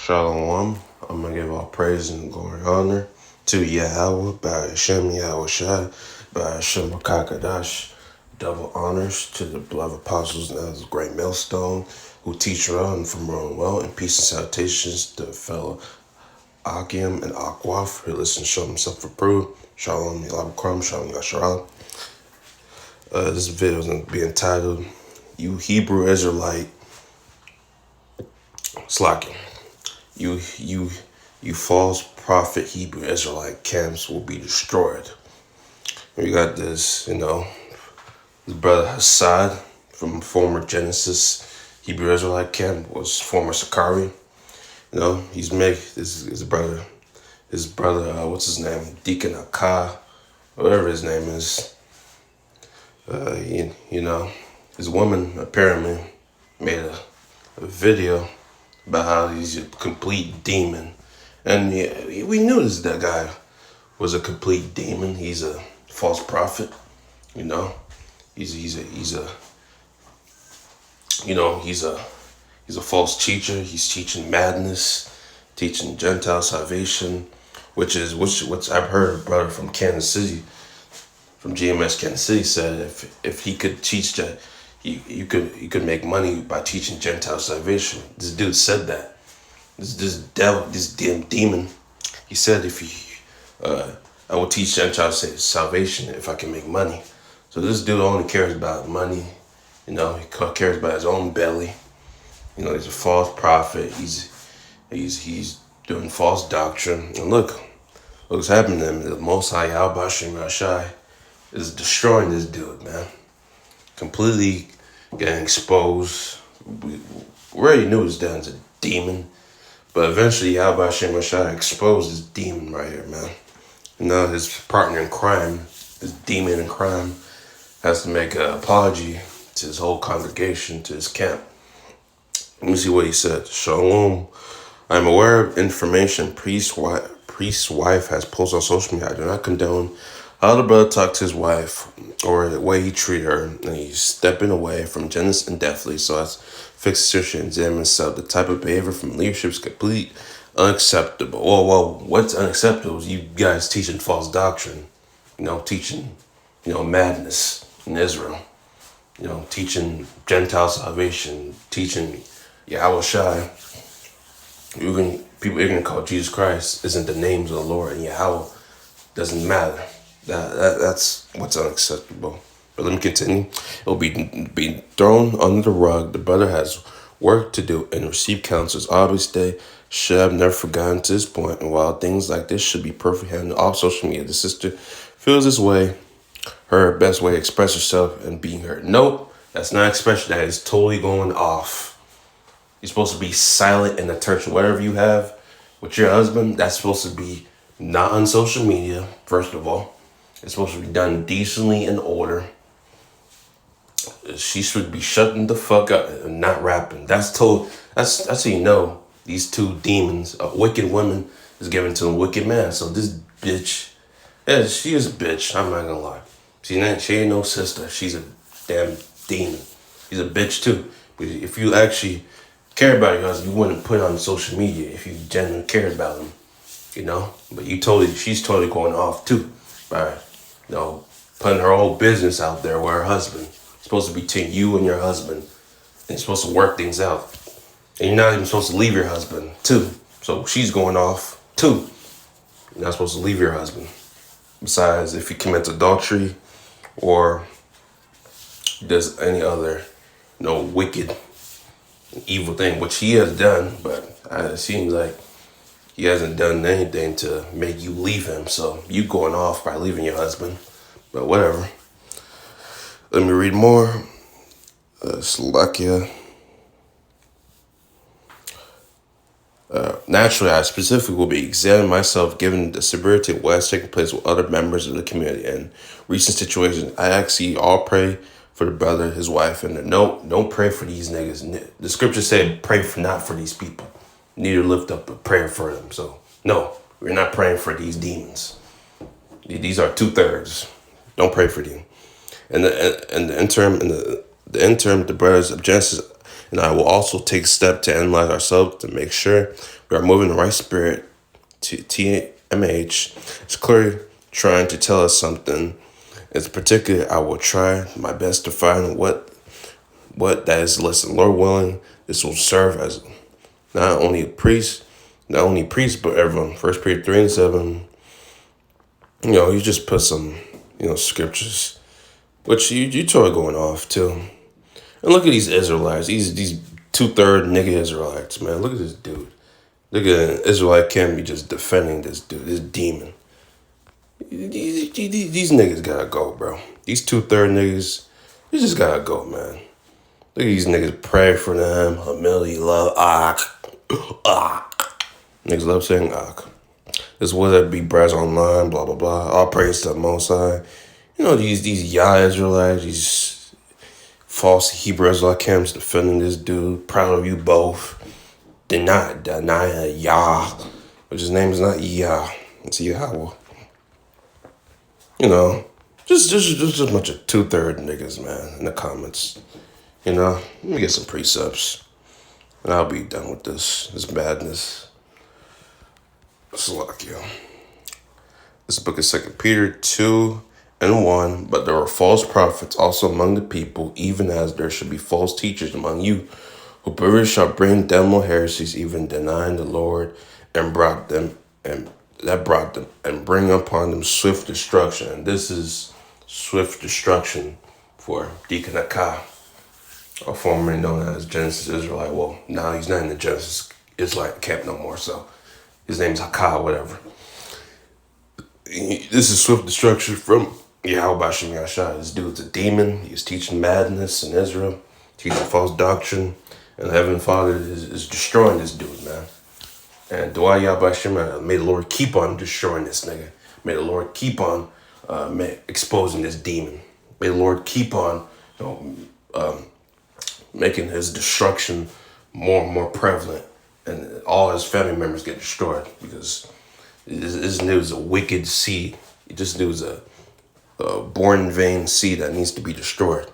Shalom. I'm going to give all praise and glory and honor to Yahweh, by Hashem Yahweh Shai, by Hashem Kakadash. Double honors to the beloved apostles and as a great millstone who teach well from wrong well, and peace and salutations to fellow Akim and Akwaf who listen to show himself approved. Shalom Yalabakram, Shalom Yasharal. This video is going to be entitled, You Hebrew Israelite Slacking. You false prophet Hebrew Israelite camps will be destroyed. We got this, his brother Hassad from former Genesis Hebrew Israelite camp was former Sakari. He's made his brother, what's his name? Deacon Akah, whatever his name is. His woman apparently made a video about how he's a complete demon. And we knew that guy was a complete demon. He's a false prophet, He's a false teacher. He's teaching madness, teaching Gentile salvation, which I've heard a brother from Kansas City, from GMS Kansas City, said if he could teach that, you could make money by teaching Gentile salvation. This dude said that. This devil, this damn demon, he said I will teach Gentile salvation if I can make money. So this dude only cares about money. He cares about his own belly. He's a false prophet. He's doing false doctrine. And look what's happening to him. The Most High Yahweh Shai is destroying this dude, man. Completely getting exposed. We already knew this dude's a demon, but eventually Yahweh Shai exposed this demon right here, man. And now his partner in crime, this demon in crime, has to make an apology to his whole congregation, to his camp. Let me see what he said. Shalom. I'm aware of information priest's wife has posted on social media. I do not condone how the brother talked to his wife or the way he treated her, and he's stepping away from gentleness and deftly so as fix the situation and examine himself. The type of behavior from leadership is completely unacceptable. Well, what's unacceptable is you guys teaching false doctrine, teaching, madness in Israel, teaching Gentile salvation, teaching Yahweh Shai. People are going to call Jesus Christ isn't the names of the Lord, and Yahweh doesn't matter. That's what's unacceptable. But let me continue. It will be thrown under the rug. The brother has work to do and receive counsels. Obviously, they should have never forgotten to this point. And while things like this should be perfectly handled off social media, the sister feels this way, her best way to express herself and being heard. Nope, that's not expression. That is totally going off. You're supposed to be silent in the church. Whatever you have with your husband, that's supposed to be not on social media, first of all. It's supposed to be done decently in order. She should be shutting the fuck up and not rapping. That's how you know these two demons, a wicked woman is given to a wicked man. So this bitch, yeah, she is a bitch. I'm not gonna lie. She ain't no sister. She's a damn demon. She's a bitch too. But if you actually care about your husband, you wouldn't put it on social media if you genuinely cared about him, But she's totally going off too, by putting her whole business out there with her husband. It's supposed to be between you and your husband, and you're supposed to work things out. And you're not even supposed to leave your husband too. So she's going off too. You're not supposed to leave your husband. Besides, if he commits adultery or does any other, wicked, evil thing, which he has done, but it seems like he hasn't done anything to make you leave him. So you going off by leaving your husband, but whatever. Let me read more. Slovakia. Naturally, I specifically will be examining myself given the severity of what has taken place with other members of the community and recent situations. I actually all pray for the brother, his wife, and don't pray for these niggas. The scripture said pray not for these people. Need to lift up a prayer for them. So no, we're not praying for these demons. These are 2/3. Don't pray for them. And the interim, the brothers of Genesis And I will also take steps to analyze ourselves to make sure we are moving in the right spirit. To TMH, it's clearly trying to tell us something. In particular, I will try my best to find what that is. Listen, Lord willing, this will serve as not only priest, but everyone. First Peter 3:7. You just put some, scriptures, which you totally going off too. And look at these Israelites, these 2/3 nigga Israelites, man. Look at this dude. Look at an Israelite can't be just defending this dude, this demon. These niggas gotta go, bro. These 2/3 niggas, they just gotta go, man. Look at these niggas pray for them. Humility, love, niggas love saying This was that be brass online, blah blah blah. All praise to the Most High. These Yah Israelites, these false Hebrew Israelite camps defending this dude. Proud of you both. Deny Yah, which his name is not Yah. It's Yahweh. Just a bunch of 2/3 niggas, man, in the comments. Let me get some precepts, and I'll be done with this badness. Salakia. This book is 2 Peter 2:1. But there are false prophets also among the people, even as there should be false teachers among you, who perverse shall bring damnable heresies, even denying the Lord, and brought them and bring upon them swift destruction. And this is swift destruction for Deacon Akah, or formerly known as Genesis Israelite. Well, now he's not in the Genesis Israelite camp no more, so his name's Akah, whatever. This is swift destruction from Yahweh Bashem Yashai. This dude's a demon. He's teaching madness in Israel, teaching false doctrine. And the Heavenly Father is destroying this dude, man. And Dua Yahweh Bashem, may the Lord keep on destroying this nigga. May the Lord keep on exposing this demon. May the Lord keep on making his destruction more and more prevalent. And all his family members get destroyed, because this dude's a wicked seed. This dude's a born in vain seed that needs to be destroyed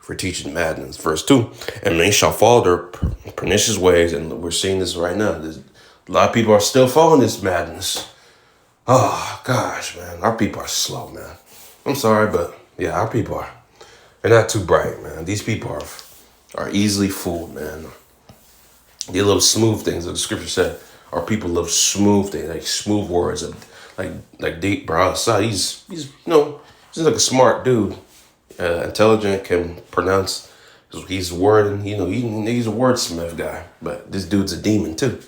for teaching madness. Verse 2, and they shall follow their pernicious ways. And we're seeing this right now. A lot of people are still following this madness. Oh, gosh, man. Our people are slow, man. I'm sorry, but yeah, our people are. They're not too bright, man. These people are easily fooled, man. They love smooth things. Like the scripture said, our people love smooth things, like smooth words, like deep brow side. He's like a smart dude, intelligent, can pronounce. He's word, he's a wordsmith guy. But this dude's a demon too.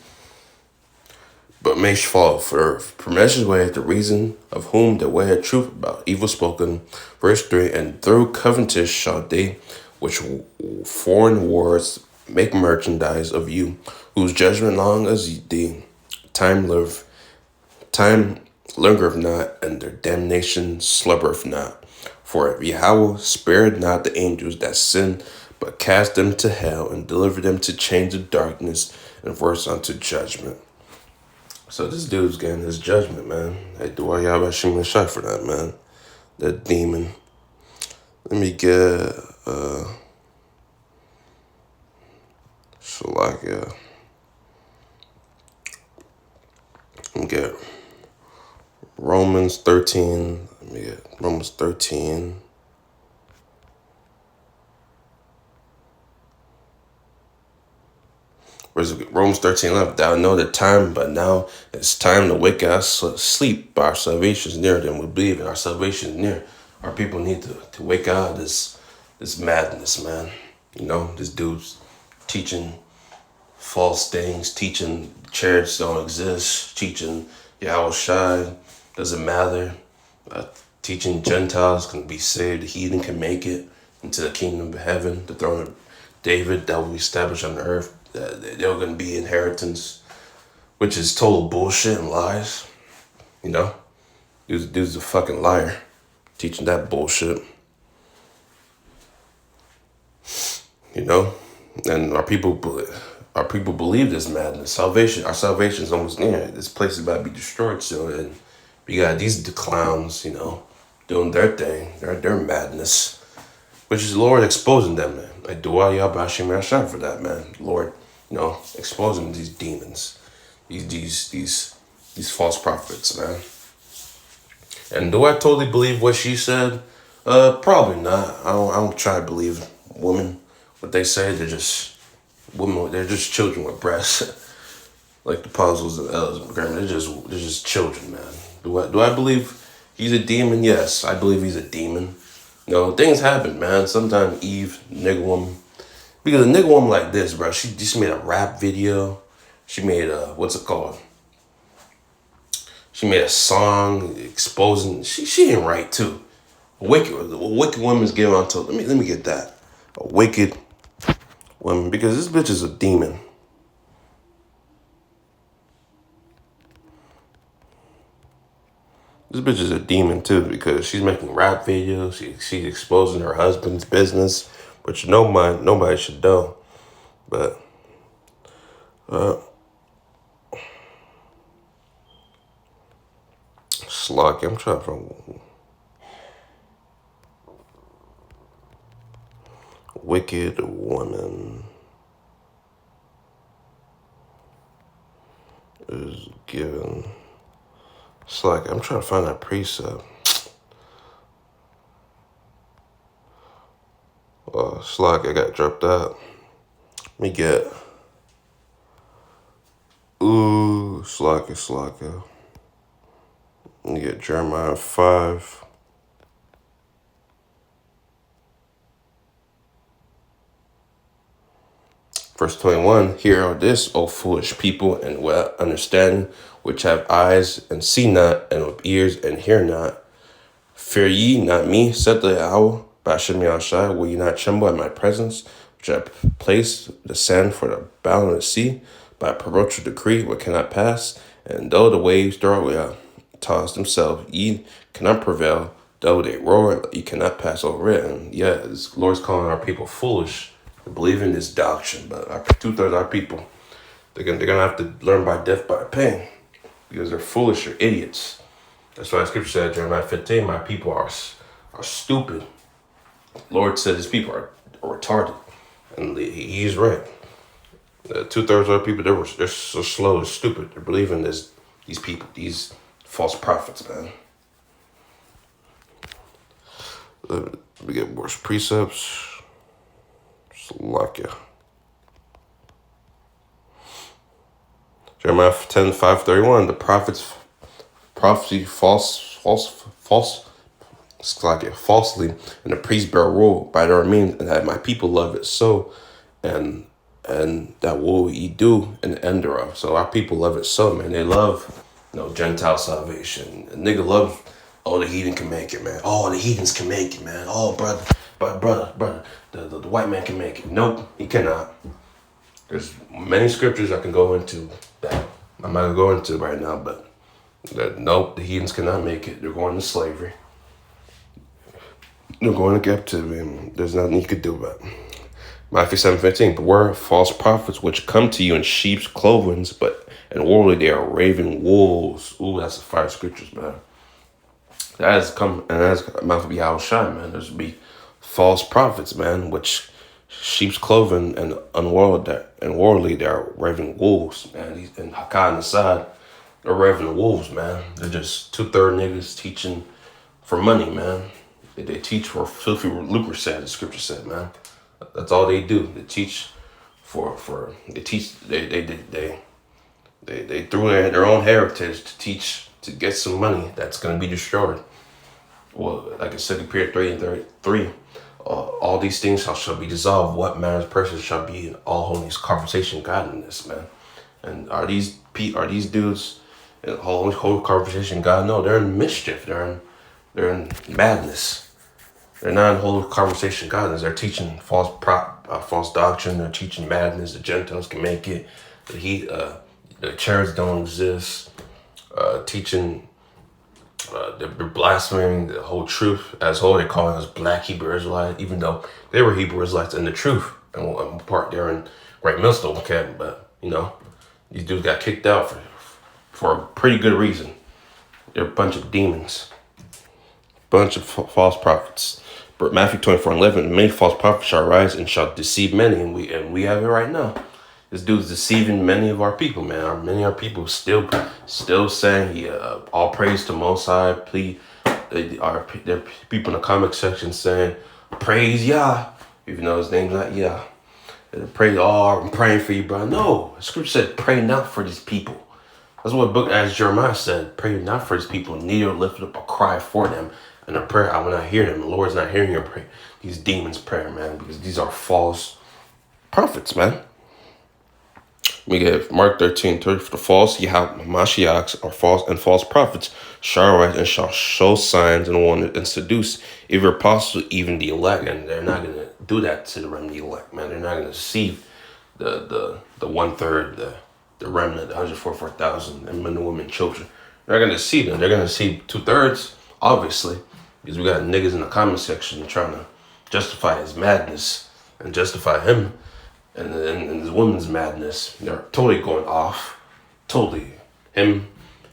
But may fall for permission way the reason of whom the way of truth about evil spoken. Verse 3, and through covetous shall they which foreign words make merchandise of you, whose judgment long as the time lingereth not, and their damnation slumbereth not. For Yahweh spared not the angels that sinned, but cast them to hell, and delivered them to chains of darkness, and verse unto judgment. So this dude's getting his judgment, man. Hey, do I have a shot for that, man? That demon. Let me get Shalakia. Let me get Romans 13. Let me get Romans 13. Where's it? Romans 13:11. Thou know the time, but now it's time to wake us sleep. Our salvation is nearer than we believe, and our salvation is near. Our people need to wake out of this madness, man. This dude's teaching false things, teaching chariots don't exist, teaching Yahweh Shai doesn't matter, teaching Gentiles can be saved, the heathen can make it into the kingdom of heaven, the throne of David that will be established on the earth. They're going to be inheritance, which is total bullshit and lies. Dude's a fucking liar, teaching that bullshit. And our people believe this madness. Our salvation is almost near. This place is about to be destroyed soon, and we got these clowns, doing their thing, their madness, which is the Lord exposing them, man. I do all y'all bashing my shot for that, man. Lord, exposing these demons, these false prophets, man. And do I totally believe what she said? Probably not. I don't try to believe women. What they say, they're just women. They're just children with breasts, like the puzzles and L's. They're just children, man. Do I believe he's a demon? Yes, I believe he's a demon. Things happen, man. Sometimes Eve, nigga woman, because a nigga woman like this, bro. She just made a rap video. She made what's it called? She made a song exposing. She ain't right too. A wicked woman's getting on to. Let me get that. A wicked woman, because this bitch is a demon. This bitch is a demon too, because she's making rap videos. She's exposing her husband's business, which nobody should know. But Slocky, I'm trying to find wicked woman is given. Slocky, I'm trying to find that precept. Slocky, I got dropped out. Let me get. Slocky. Let me get Jeremiah 5. Verse 21, hear this, O foolish people, and well understanding, which have eyes and see not, and with ears and hear not. Fear ye not me, said the Yahweh, Bashem Yahshai, will ye not tremble at my presence, which I place the sand for the bound of the sea, by a perpetual decree, what cannot pass, and though the waves toss themselves, ye cannot prevail, though they roar, ye cannot pass over it. And yeah, the Lord's calling our people foolish to believe in this doctrine, but 2/3 of our people, they're gonna have to learn by death by pain, because they're foolish or idiots. That's why the scripture said, Jeremiah 15, my people are stupid. Lord said his people are retarded, and he's right. 2/3 of our people, they're so slow and stupid. They're believing these people, these false prophets, man. We get worse precepts. Slovakia. Jeremiah 10:5-31. The prophets prophecy falsely, and the priests bear rule by their means, and that my people love it so, and that will ye do an end thereof. So our people love it so, man. They love Gentile salvation. A nigga love, the heathen can make it, man. The heathens can make it, man. Brother, the white man can make it. Nope, he cannot. There's many scriptures I can go into that I'm not gonna go into right now, but nope, the heathens cannot make it. They're going to slavery. They're going to captivity, and there's nothing you could do about it. Matthew 7:15. Beware false prophets which come to you in sheep's clothing, but inwardly they are raven wolves. Ooh, that's the fire scriptures, man. That has come, and that's mouth be how shine, man. There's be false prophets, man, which sheep's clothing and unworldly they are raven wolves, man. And Hakai on the side, they're raven wolves, man. They're just 2/3 niggas teaching for money, man. They teach for filthy lucre, said the scripture said, man. That's all they do. They teach they threw their own heritage to teach to get some money that's gonna be destroyed. Well, like I said in period 3 all these things shall be dissolved. What manner of person shall be in all holiness, conversation, godliness, man. And are these dudes in whole conversation, God? No, they're in mischief. They're in madness. They're not in whole conversation, godliness. They're teaching false doctrine. They're teaching madness. The Gentiles can make it. The chariots don't exist. Teaching. They're blaspheming the whole truth as whole. They're calling us black Hebrew Israelites, even though they were Hebrew Israelites in the truth. And part they're in Great Millstone, okay? But these dudes got kicked out for a pretty good reason. They're a bunch of demons, bunch of false prophets. Matthew 24:11, many false prophets shall rise and shall deceive many, and we have it right now. This dude's deceiving many of our people, man. Many of our people still saying, all praise to Most High. Please, there are people in the comment section saying, praise Yah, even though his name's not Yah. Pray, I'm praying for you, bro. No, the scripture said, pray not for these people. That's what book as Jeremiah said, pray not for these people, neither lift up a cry for them. And a prayer, I will not hear them. The Lord's not hearing your prayer. These demons' prayer, man, because these are false prophets, man. We get Mark 13:30, for the false Mashiachs are false prophets shall rise and shall show signs and wonders and seduce, if possible, even the elect. And they're not gonna do that to the remnant elect, man. They're not gonna deceive the 1/3, the remnant, the 144,000, and men and women, children. They're not gonna deceive them. They're gonna deceive 2/3, obviously, because we got niggas in the comment section trying to justify his madness and justify him. And his woman's madness, they're totally going off. Totally.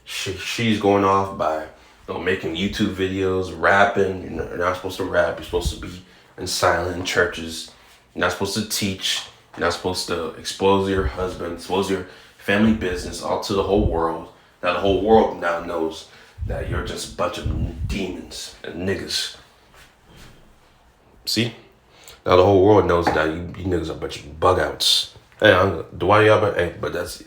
She's going off by making YouTube videos, rapping. You're not supposed to rap. You're supposed to be in silent in churches. You're not supposed to teach. You're not supposed to expose your husband, expose your family business all to the whole world. Now the whole world now knows that you're just a bunch of demons and niggas. See? Now the whole world knows that you niggas are a bunch of bugouts. Hey, but that's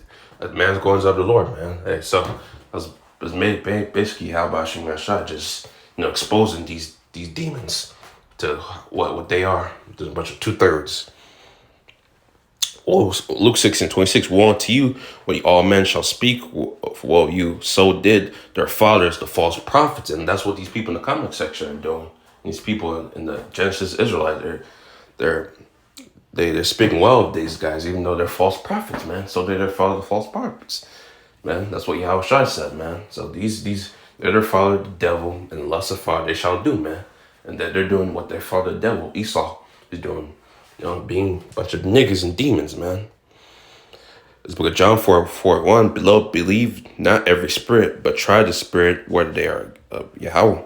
man's going up the Lord, man. Hey, so that's basically how about Shimon Shah just exposing these demons to what they are. There's a bunch of 2/3. Oh, Luke 6:26, woe unto you when all men shall speak. Well, you so did their fathers, the false prophets, and that's what these people in the comment section are doing. These people in the Genesis Israelites, they're speaking well of these guys, even though they're false prophets, man. So they're their father, the false prophets, man. That's what Yahweh Shai said, man. So these they're their father, the devil, and lust of father they shall do, man. And that they're doing what their father, the devil, Esau, is doing, being a bunch of niggas and demons, man. This book of John 4:1, beloved, believe not every spirit, but try the spirit whether they are Yahweh.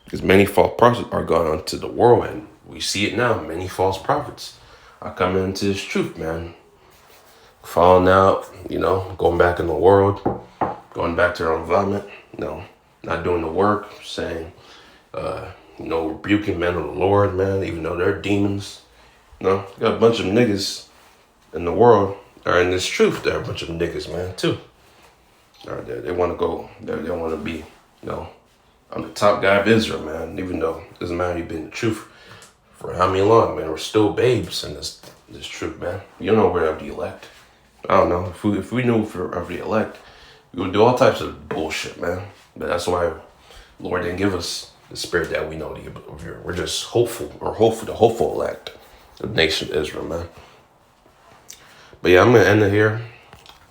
Because many false prophets are gone onto the world, and we see it now. Many false prophets are coming into this truth, man. Falling out, going back in the world, going back to their own environment, not doing the work, saying, rebuking men of the Lord, man, even though they're demons. You got a bunch of niggas in the world are in this truth. They're a bunch of niggas, man, too. They want to go, they want to be, I'm the top guy of Israel, man, even though it doesn't matter, you've been the truth for how many long, man. We're still babes in this truth, man. You don't know we're of the elect. I don't know. If we knew we're of the elect, we would do all types of bullshit, man. But that's why the Lord didn't give us the spirit that we know. We're just hopeful, or the hopeful elect, the nation of Israel, man. But yeah, I'm going to end it here.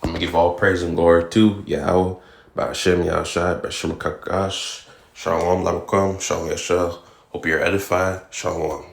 I'm going to give all praise and glory to Yahweh, Ba'ashem Yahushai, Ba'ashem Kakash, Shalom Lamakam, Shalom Yashah. Hope you're edified. Shalom.